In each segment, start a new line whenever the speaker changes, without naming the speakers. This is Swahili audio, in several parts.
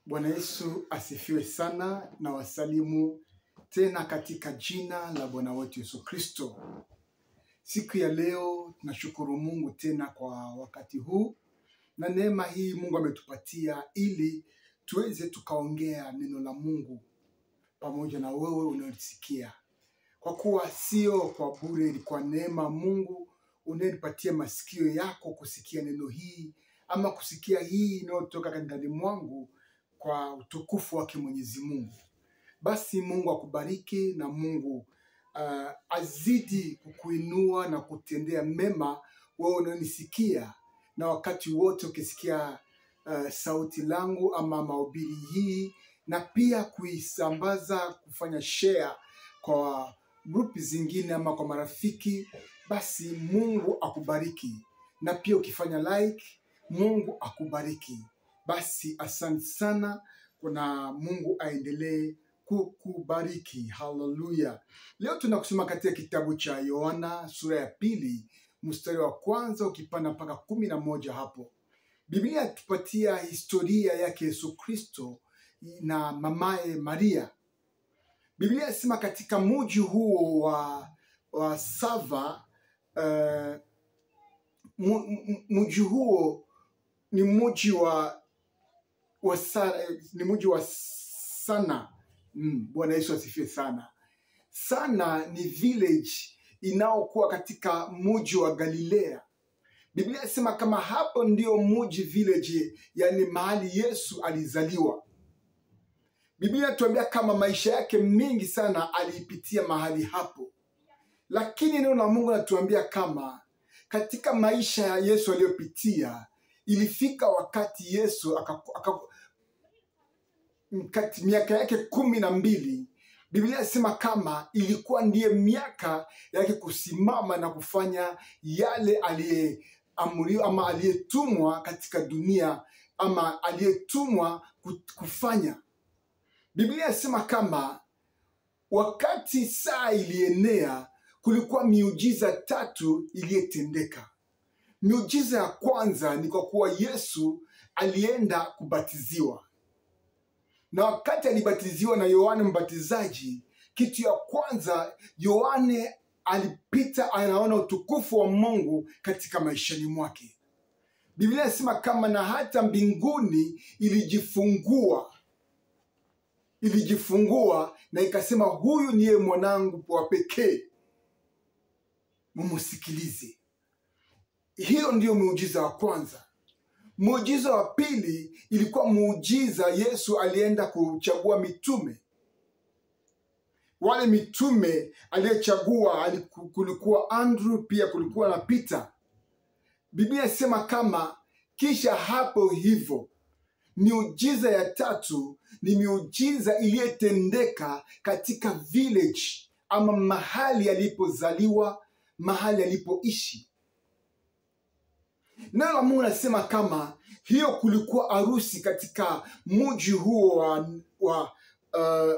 Bwana Yesu asifiwe sana, na wasalimu tena katika jina la Bwana wetu Yesu Kristo. Siku ya leo tunashukuru Mungu tena kwa wakati huu na neema hii Mungu ametupatia ili tuweze tukaongea neno la Mungu pamoja na wewe unayosikia. Kwa kuwa sio kwa bure, ni kwa neema Mungu unayenipatia masikio yako kusikia neno hii ama kusikia hii inayotoka ndani mwangu kwa utukufu wake Mwenyezi Mungu. Basi Mungu akubariki na Mungu azidi kukuinua na kutendea mema wewe unanisikia, na wakati wote ukisikia sauti langu ama mahubiri hii, na pia kuisambaza, kufanya share kwa grupi zingine ama kwa marafiki, basi Mungu akubariki. Na pia ukifanya like, Mungu akubariki. Basi asante sana, kuna Mungu aendelee kukubariki. Haleluya. Leo tunakusoma katika kitabu cha Yohana sura ya 2 mstari wa 1 ukipanda mpaka 11 hapo. Biblia tupatia historia yake Yesu Kristo na mamaye Maria. Biblia inasema katika mji huo wa Sava, mji huo ni mji wa Sana. Bwana Yesu asifiwe sana. Sana ni village inaokuwa katika mji wa Galilea. Biblia inasema kama hapo ndio mji village, yani mahali Yesu alizaliwa. Biblia inatuambia kama maisha yake mengi sana aliipitia mahali hapo. Lakini neno la Mungu linatuambia kama katika maisha ya Yesu aliyopitia, ilifika wakati Yesu miaka yake 12, Biblia inasema kama ilikuwa ndiye miaka yake kusimama na kufanya yale aliyeamriwa ama aliyetumwa katika dunia ama aliyetumwa kufanya. Biblia inasema kama wakati saa ilienea, kulikuwa miujiza 3 iliyotendeka. Miujiza ya kwanza ni kwa kuwa Yesu alienda kubatiziwa. Na wakati alibatiziwa na Yohane Mbatizaji, kitu ya kwanza Yohane alipita anaona utukufu wa Mungu katika maishani mwake. Biblia inasema kama na hata mbinguni ilijifungua na ikasema huyu niye mwanangu wa pekee, mumusikilize. Hiyo ndiyo muujiza wa kwanza. Muujiza wa pili ilikuwa muujiza Yesu alienda kuchagua mitume. Wale mitume aliyechagua kulikuwa Andrew, pia kulikuwa na Peter. Biblia inasema kama kisha hapo hivyo, miujiza ya 3 ni miujiza iliyotendeka katika village ama mahali alipozaliwa, mahali alipoishi. Neno la Mungu nasema kama hiyo kulikuwa harusi katika mji huo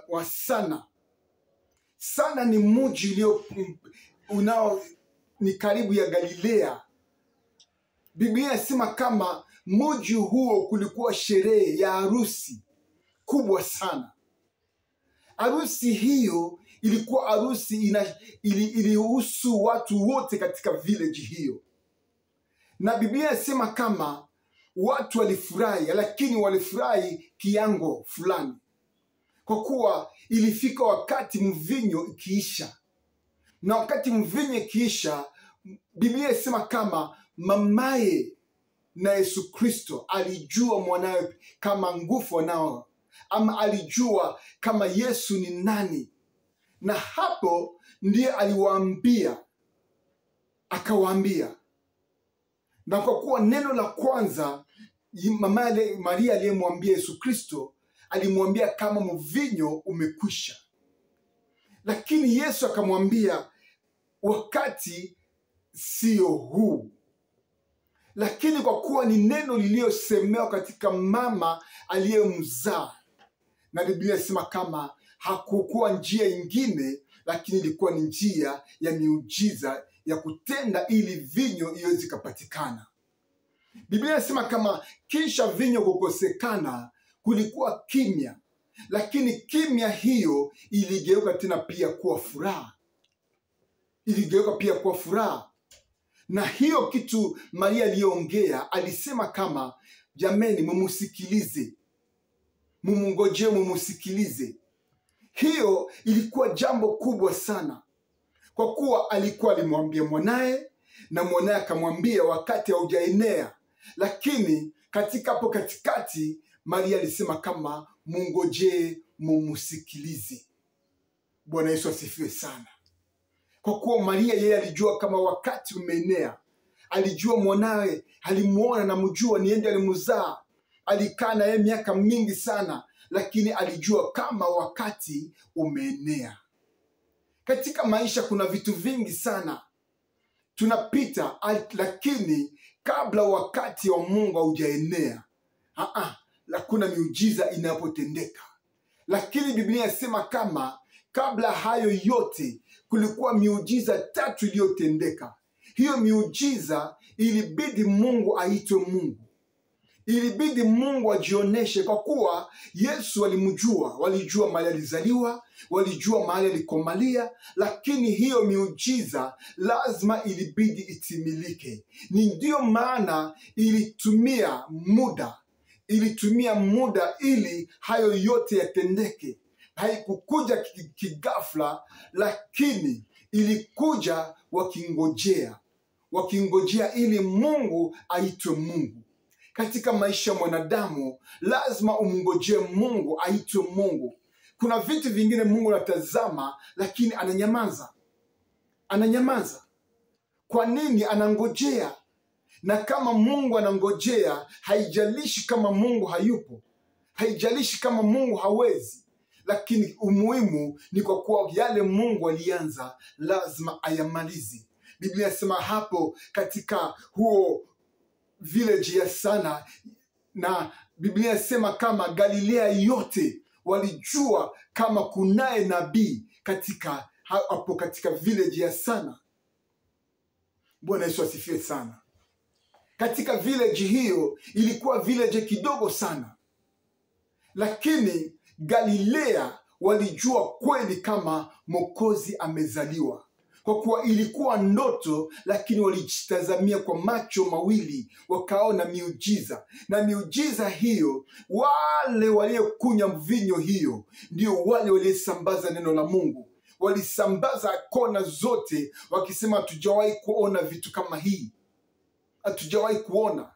wa Sana. Sana ni mji ni karibu ya Galilea. Biblia inasema kama mji huo kulikuwa sherehe ya harusi kubwa sana. Harusi hiyo ilikuwa harusi ilihusu watu wote katika village hiyo. Na Biblia inasema kama watu walifurahi, lakini walifurahi kiango fulani. Kwa kuwa ilifika wakati mvinyo ikiisha. Na wakati mvinyo ikiisha, Biblia inasema kama mamaye na Yesu Kristo alijua mwanawe kama nguvu anao, ama alijua kama Yesu ni nani. Na hapo ndiye akawaambia. Na kwa kuwa neno la kwanza mama Maria aliyemwambia Yesu Kristo, alimwambia kama mvinyo umekwisha. Lakini Yesu akamwambia wakati sio huu. Lakini kwa kuwa ni neno lililosemewa katika mama aliyemzaa, na Biblia inasema kama hakukuwa njia ingine, lakini ilikuwa ni njia ya miujiza ya kutenda ili vinyo iweze kupatikana. Biblia inasema kama kisha vinyo kukosekana, kulikuwa kimya, lakini kimya hiyo iligeuka tena pia kuwa furaha. Iligeuka pia kuwa furaha. Na hiyo kitu Maria aliongea, alisema kama, jameni, mumusikilize, mumungoje, mumusikilize. Hiyo ilikuwa jambo kubwa sana, kwa kuwa alikuwa alimwambia mwanaye, na mwanaye akamwambia wakati haujaenea. Lakini katika hapo katikati Maria alisema kama, mungoje, mumusikilize. Bwana Yesu asifiwe sana. Kwa kuwa Maria yeye alijua kama wakati umeenea. Alijua mwanawe, alimuona na mjua ni yeye alimzaa. Alikaa na yeye miaka mingi sana, lakini alijua kama wakati umeenea. Katika maisha kuna vitu vingi sana tunapita, lakini kabla wakati wa Mungu haujaenea, hakuna miujiza inapotendeka. Lakini Biblia inasema kama kabla hayo yote kulikuwa miujiza 3 iliyotendeka. Hiyo miujiza ilibidi Mungu aitwe Mungu. Ilibidi Mungu ajioneshe, kwa kuwa Yesu alimjua. Walijua mahali alizaliwa, walijua mahali alikomalia, lakini hiyo miujiza lazima ilibidi itimilike. Ni ndio maana ilitumia muda ili hayo yote yatendeke. Haikukuja kigafla, lakini ilikuja wakingojea ili Mungu aitwe Mungu. Katika maisha ya mwanadamu lazima umngojee Mungu aitwe Mungu. Kuna vitu vingine Mungu anatazama, lakini ananyamaza. Kwa nini? Anangojea. Na kama Mungu anangojea, haijalishi kama Mungu hayupo, haijalishi kama Mungu hawezi, lakini umuhimu ni kwa kuwa yale Mungu alianza lazima ayamalize. Biblia inasema hapo katika huo village ya Sana, na Biblia inasema kama Galilea yote walijua kama kunaye nabii hapo katika village ya Sana. Bwana Yesu asifiwe sana. Katika village hiyo ilikuwa village kidogo sana, lakini Galilea walijua kweli kama Mwokozi amezaliwa. Kwa kuwa ilikuwa ndoto, lakini walijitazamia kwa macho mawili, wakaona miujiza. Na miujiza hiyo, wale waliokunywa mvinyo hiyo ndio wale waliosambaza neno la Mungu. Walisambaza kona zote wakisema, hatujawahi kuona vitu kama hii, hatujawahi kuona.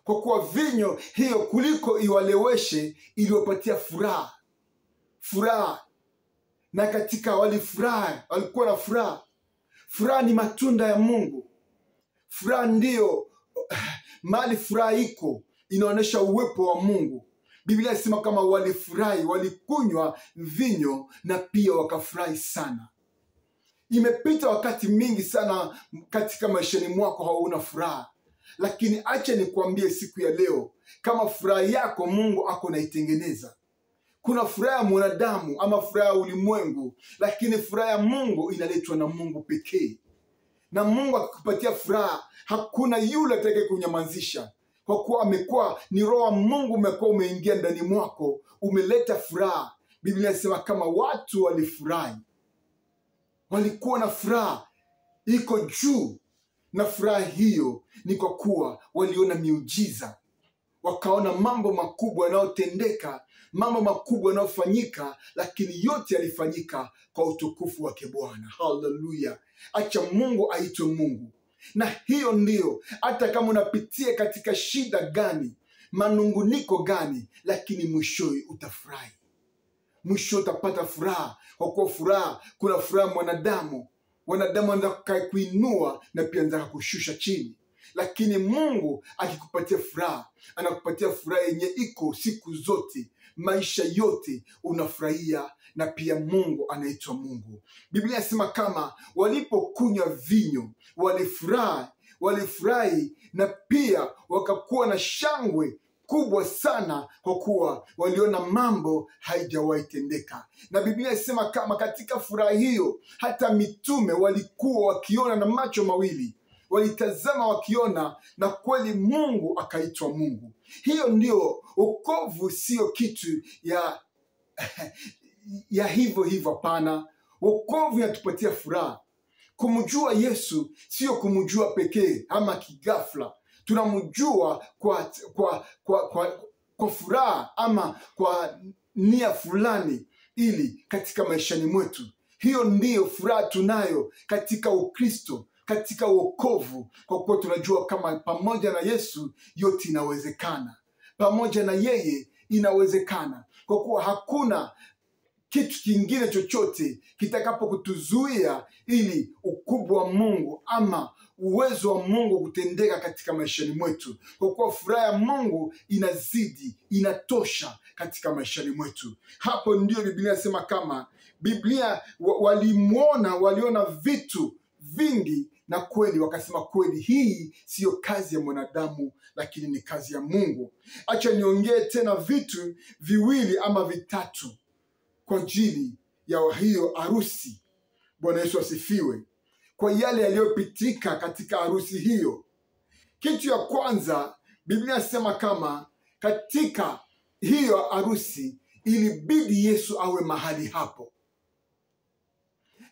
Kwa kuwa vinyo hiyo kuliko iwaleweshe, iliwapatia furaha. Na katika walikuwa na furaha. Furaha ni matunda ya Mungu. Furaha ndio mahali furaha iko, inaonyesha uwepo wa Mungu. Biblia inasema kama walifurahi, walikunywa vinyo na pia wakafurahi sana. Imepita wakati mingi sana katika maishani mwako hauna furaha, lakini acha nikwambie siku ya leo, kama furaha yako Mungu ako naitengeneza. Kuna furaha ya mwanadamu ama furaha ya ulimwengu, lakini furaha ya Mungu inaletwa na Mungu pekee. Na Mungu akikupatia furaha, hakuna yule atakaye kunyamazisha, kwa kuwa amekuwa ni roho wa Mungu, umekuwa umeingia ndani mwako, umeleta furaha. Biblia inasema kama watu walifurahi, walikuwa na furaha iko juu, na furaha hiyo ni kwa kuwa waliona miujiza, wakaona mambo makubwa yanayotendeka, mambo makubwa yanayofanyika, lakini yote yalifanyika kwa utukufu wake Bwana. Haleluya! Acha Mungu aitwe Mungu. Na hiyo ndio, hata kama unapitia katika shida gani, manunguniko gani, lakini mwishowe utafurahi. Mwisho utapata furaha, kwa kuwa furaha, kuna furaha mwanadamu anataka kuinua na pia anataka kushusha chini. Lakini Mungu akikupatia furaha, anakupatia furaha yenye iko siku zote, maisha yote unafurahia, na pia Mungu anaitwa Mungu. Biblia inasema kama walipokunywa vinyo walifurahi, na pia wakakuwa na shangwe kubwa sana, kwa kuwa waliona mambo haijawahi tendeka. Na Biblia inasema kama katika furaha hiyo hata mitume walikuwa wakiona na macho mawili, walitazama wakiona, na kweli Mungu akaitwa Mungu. Hiyo ndio wokovu, sio kitu ya hivyo hivyo, hapana. Wokovu inatupatia furaha. Kumjua Yesu sio kumjua pekee ama kigafla. Tunamjua kwa furaha ama kwa nia fulani, ili katika maishani mwetu. Hiyo ndiyo furaha tunayo katika Ukristo, katika wokovu, kwa kuwa tunajua kama pamoja na Yesu yote inawezekana. Pamoja na yeye inawezekana, kwa kuwa hakuna kitu kingine chochote kitakapo kutuzuia ili ukubwa wa Mungu ama uwezo wa Mungu kutendeka katika maishani mwetu, kwa kuwa furaha ya Mungu inazidi, inatosha katika maishani mwetu. Hapo ndio Biblia inasema kama Biblia waliona vitu vingi, na kweli wakasema kweli hii siyo kazi ya mwanadamu, lakini ni kazi ya Mungu. Acha niongee tena vitu viwili ama vitatu kwa ajili ya hiyo harusi. Bwana Yesu asifiwe. Kwa yale yaliyopitika katika harusi hiyo. Kitu ya kwanza, Biblia inasema kama katika hiyo harusi ilibidi Yesu awe mahali hapo.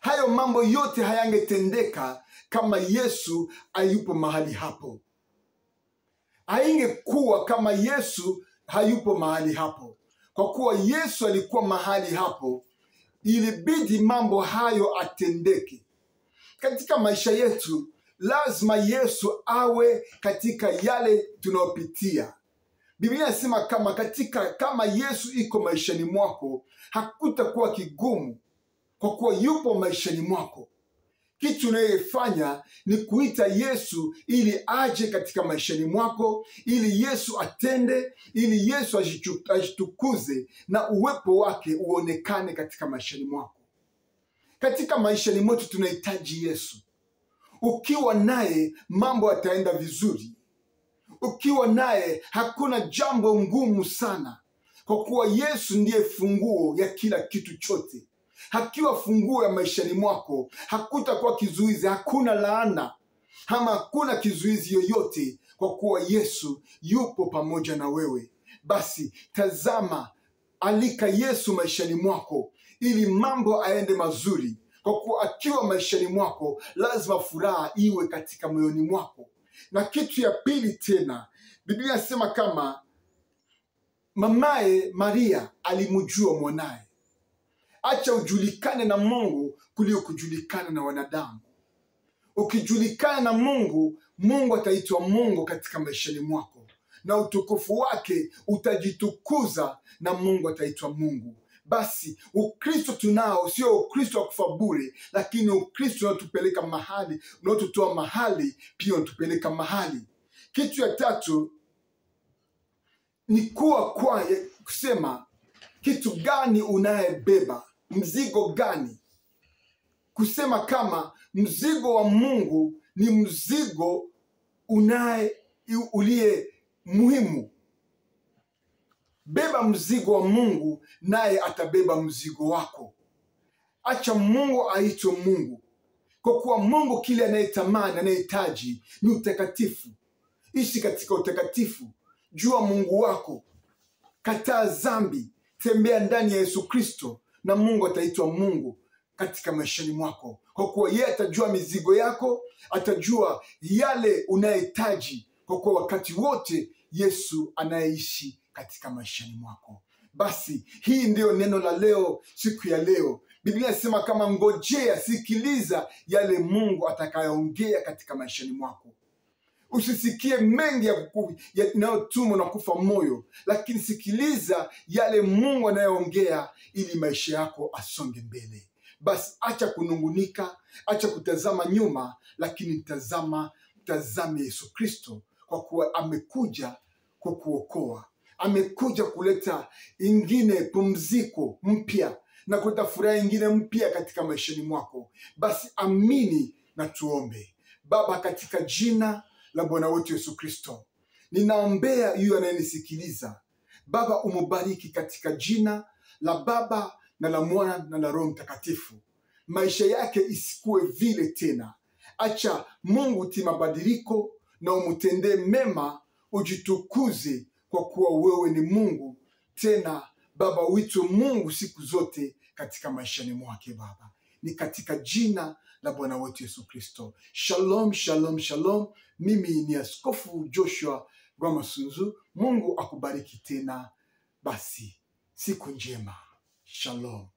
Hayo mambo yote hayangetendeka kama Yesu hayupo mahali hapo. Haingekuwa kama Yesu hayupo mahali hapo. Kwa kuwa Yesu alikuwa mahali hapo, ilibidi mambo hayo atendeke. Katika maisha yetu, lazima Yesu awe katika yale tunayopitia. Biblia inasema kama Yesu iko maishani mwako, hakutakuwa kigumu, kwa kuwa yupo maishani mwako. Kitu unayofanya ni kuita Yesu ili aje katika maishani mwako, ili Yesu atende, ili Yesu ajitukuze na uwepo wake uonekane katika maishani mwako. Katika maishani mwetu tunahitaji Yesu. Ukiwa naye mambo yataenda vizuri. Ukiwa naye hakuna jambo ngumu sana, kwa kuwa Yesu ndiye funguo ya kila kitu chote. Akiwa funguo ya maishani mwako, hakutakuwa kizuizi, hakuna laana ama hakuna kizuizi yoyote, kwa kuwa Yesu yupo pamoja na wewe. Basi tazama, alika Yesu maishani mwako ili mambo aende mazuri, kwa kuwa akiwa maishani mwako lazima furaha iwe katika moyoni mwako. Na kitu ya pili tena, Biblia inasema kama mamaye Maria alimjua mwanaye. Acha ujulikane na Mungu kuliko kujulikana na wanadamu. Ukijulikana na Mungu, Mungu ataitwa Mungu katika maishani mwako, na utukufu wake utajitukuza, na Mungu ataitwa Mungu. Basi Ukristo tunao sio Ukristo wa kufa bure, lakini Ukristo unatupeleka mahali, unatutoa mahali, pia unatupeleka mahali. Kitu ya tatu ni kusema kitu gani unayebeba, mzigo gani. Kusema kama mzigo wa Mungu ni mzigo uliye muhimu. Beba mzigo wa Mungu, naye atabeba mzigo wako. Acha Mungu aitwe Mungu, kwa kuwa Mungu kile anayetamani, anayehitaji ni utakatifu. Ishi katika utakatifu. Jua Mungu wako. Kataa dhambi. Tembea ndani ya Yesu Kristo, na Mungu ataitwa Mungu katika maishani mwako, kwa kuwa yeye atajua mizigo yako, atajua yale unayehitaji, kwa kuwa wakati wote Yesu anayeishi katika maishani mwako. Basi hii ndiyo neno la leo, siku ya leo. Biblia inasema kama ngojea, sikiliza yale Mungu atakayoongea katika maishani mwako. Usisikie mengi yanayotumwa na kufa moyo, lakini sikiliza yale Mungu anayoongea, ili maisha yako asonge mbele. Basi acha kunungunika, acha kutazama nyuma, lakini tazame Yesu Kristo, kwa kuwa amekuja kukuokoa. Amekuja kuleta ingine pumziko mpya na kuleta furaha ingine mpya katika maishani mwako. Basi amini na tuombe. Baba, katika jina la Bwana wetu Yesu Kristo, ninaombea yule anayenisikiliza. Baba, umubariki katika jina la Baba na la Mwana na la Roho Mtakatifu. Maisha yake isikuwe vile tena. Acha Mungu ti mabadiliko na umutende mema, ujitukuze kwa kuwa wewe ni Mungu. Tena Baba, uitwe Mungu siku zote katika maishani mwake Baba. Ni katika jina la Bwana wetu Yesu Kristo. Shalom, shalom, shalom. Mimi ni Askofu Joshua Rwamasunzu. Mungu akubariki tena. Basi siku njema. Shalom.